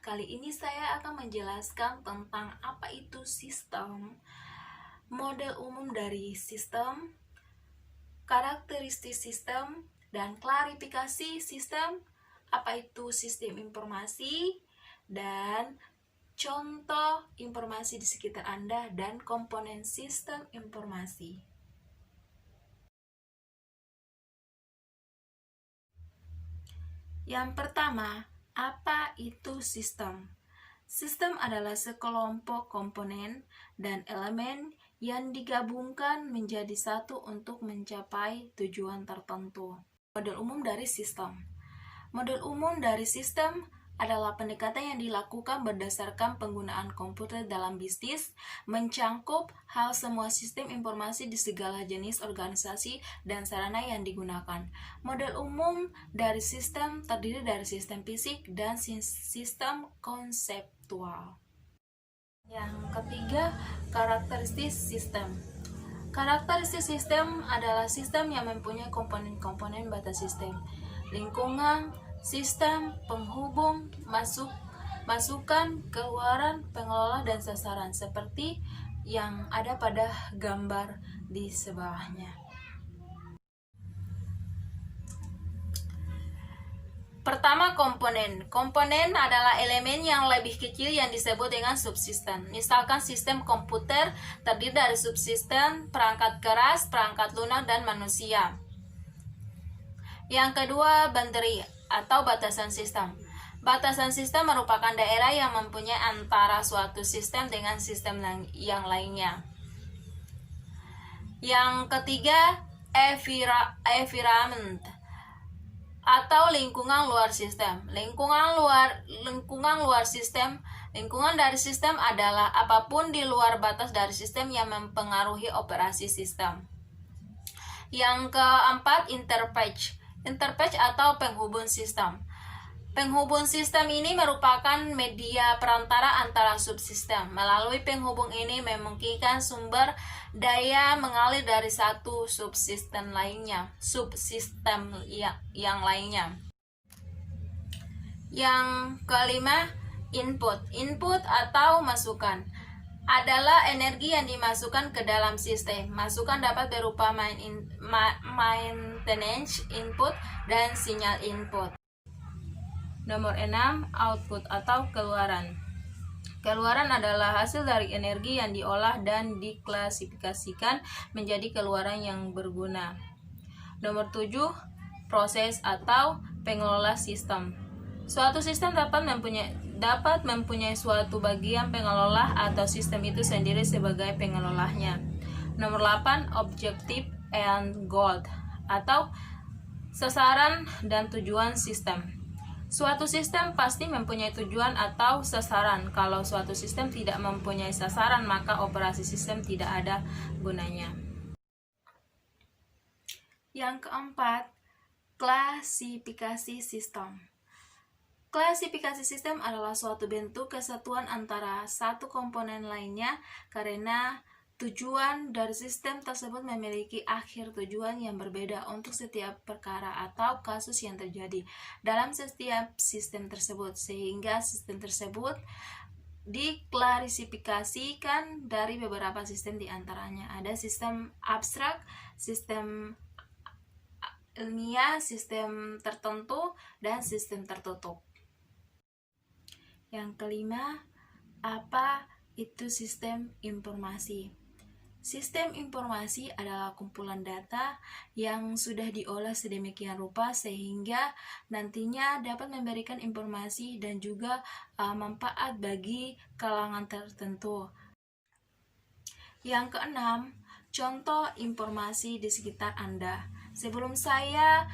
Kali ini saya akan menjelaskan tentang apa itu sistem, model umum dari sistem, karakteristik sistem, dan klarifikasi sistem, apa itu sistem informasi, dan contoh informasi di sekitar Anda dan komponen sistem informasi. Yang pertama, apa itu sistem? Sistem adalah sekelompok komponen dan elemen yang digabungkan menjadi satu untuk mencapai tujuan tertentu. Model umum dari sistem. Model umum dari sistem adalah pendekatan yang dilakukan berdasarkan penggunaan komputer dalam bisnis, mencangkup hal semua sistem informasi di segala jenis organisasi dan sarana yang digunakan. Model umum dari sistem terdiri dari sistem fisik dan sistem konseptual. Yang ketiga, karakteristik sistem. Karakteristik sistem adalah sistem yang mempunyai komponen-komponen batas sistem, lingkungan, sistem, penghubung, masukan, keluaran, pengelola, dan sasaran, seperti yang ada pada gambar di sebelahnya. Pertama, komponen. Komponen adalah elemen yang lebih kecil yang disebut dengan subsistem. Misalkan sistem komputer terdiri dari subsistem, perangkat keras, perangkat lunak, dan manusia. Yang kedua, boundary atau batasan sistem. Batasan sistem merupakan daerah yang mempunyai antara suatu sistem dengan sistem yang lainnya. Yang ketiga, environment atau lingkungan luar sistem. Lingkungan luar sistem, lingkungan dari sistem adalah apapun di luar batas dari sistem yang mempengaruhi operasi sistem. Yang keempat, interface. Interface atau penghubung sistem. Penghubung sistem ini merupakan media perantara antara subsistem. Melalui penghubung ini memungkinkan sumber daya mengalir dari satu subsistem yang lainnya. Yang kelima, input. Input atau masukan adalah energi yang dimasukkan ke dalam sistem. Masukan dapat berupa maintenance input dan sinyal input. Nomor 6, output atau keluaran. Keluaran adalah hasil dari energi yang diolah dan diklasifikasikan menjadi keluaran yang berguna. Nomor 7, proses atau pengelola sistem. Suatu sistem dapat mempunyai suatu bagian pengelola atau sistem itu sendiri sebagai pengelolanya. Nomor 8, objective and goal atau sasaran dan tujuan sistem. Suatu sistem pasti mempunyai tujuan atau sasaran. Kalau suatu sistem tidak mempunyai sasaran, maka operasi sistem tidak ada gunanya. Yang keempat, klasifikasi sistem. Klasifikasi sistem adalah suatu bentuk kesatuan antara satu komponen lainnya karena tujuan dari sistem tersebut memiliki akhir tujuan yang berbeda untuk setiap perkara atau kasus yang terjadi dalam setiap sistem tersebut, sehingga sistem tersebut diklasifikasikan dari beberapa sistem diantaranya. Ada sistem abstrak, sistem ilmiah, sistem tertentu, dan sistem tertutup. Yang kelima, apa itu sistem informasi? Sistem informasi adalah kumpulan data yang sudah diolah sedemikian rupa sehingga nantinya dapat memberikan informasi dan juga manfaat bagi kalangan tertentu. Yang keenam, contoh informasi di sekitar Anda. Sebelum saya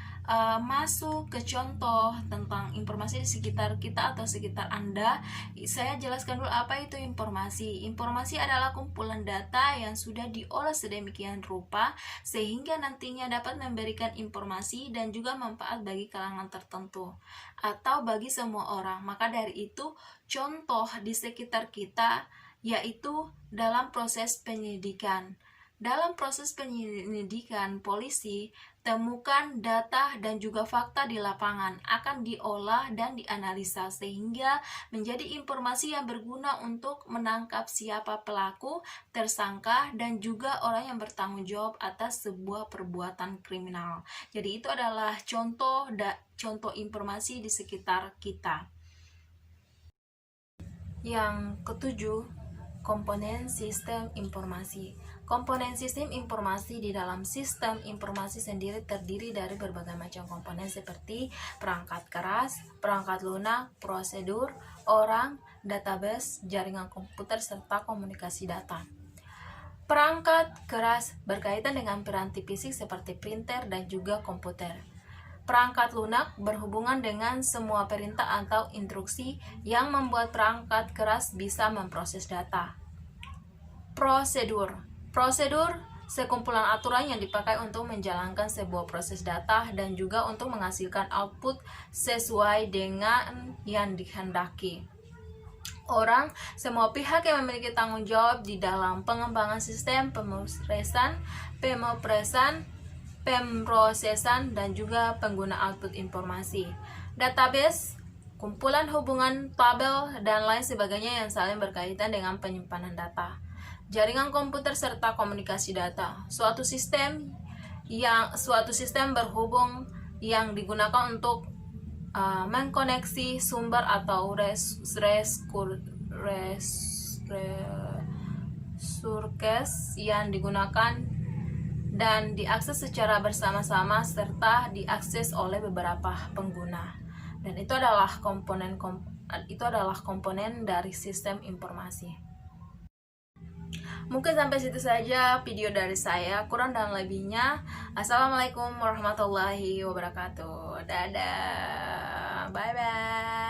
masuk ke contoh tentang informasi di sekitar kita atau sekitar Anda, saya jelaskan dulu apa itu informasi. Informasi adalah kumpulan data yang sudah diolah sedemikian rupa sehingga nantinya dapat memberikan informasi dan juga manfaat bagi kalangan tertentu atau bagi semua orang. Maka dari itu, contoh di sekitar kita yaitu dalam proses penyelidikan. Dalam proses penyelidikan polisi, temukan data dan juga fakta di lapangan akan diolah dan dianalisa sehingga menjadi informasi yang berguna untuk menangkap siapa pelaku, tersangka, dan juga orang yang bertanggung jawab atas sebuah perbuatan kriminal. Jadi itu adalah contoh informasi di sekitar kita. Yang ketujuh, komponen sistem informasi. Komponen sistem informasi di dalam sistem informasi sendiri terdiri dari berbagai macam komponen seperti perangkat keras, perangkat lunak, prosedur, orang, database, jaringan komputer, serta komunikasi data. Perangkat keras berkaitan dengan piranti fisik seperti printer dan juga komputer. Perangkat lunak berhubungan dengan semua perintah atau instruksi yang membuat perangkat keras bisa memproses data. Prosedur sekumpulan aturan yang dipakai untuk menjalankan sebuah proses data dan juga untuk menghasilkan output sesuai dengan yang dikehendaki. Orang, semua pihak yang memiliki tanggung jawab di dalam pengembangan sistem pemrosesan, dan juga pengguna output informasi. Database, kumpulan hubungan tabel dan lain sebagainya yang saling berkaitan dengan penyimpanan data. Jaringan komputer serta komunikasi data, suatu sistem berhubung yang digunakan untuk mengkoneksi sumber atau resources yang digunakan dan diakses secara bersama-sama serta diakses oleh beberapa pengguna. Dan itu adalah komponen dari sistem informasi. Mungkin sampai situ saja video dari saya. Kurang dan lebihnya, assalamualaikum warahmatullahi wabarakatuh. Dadah, bye bye.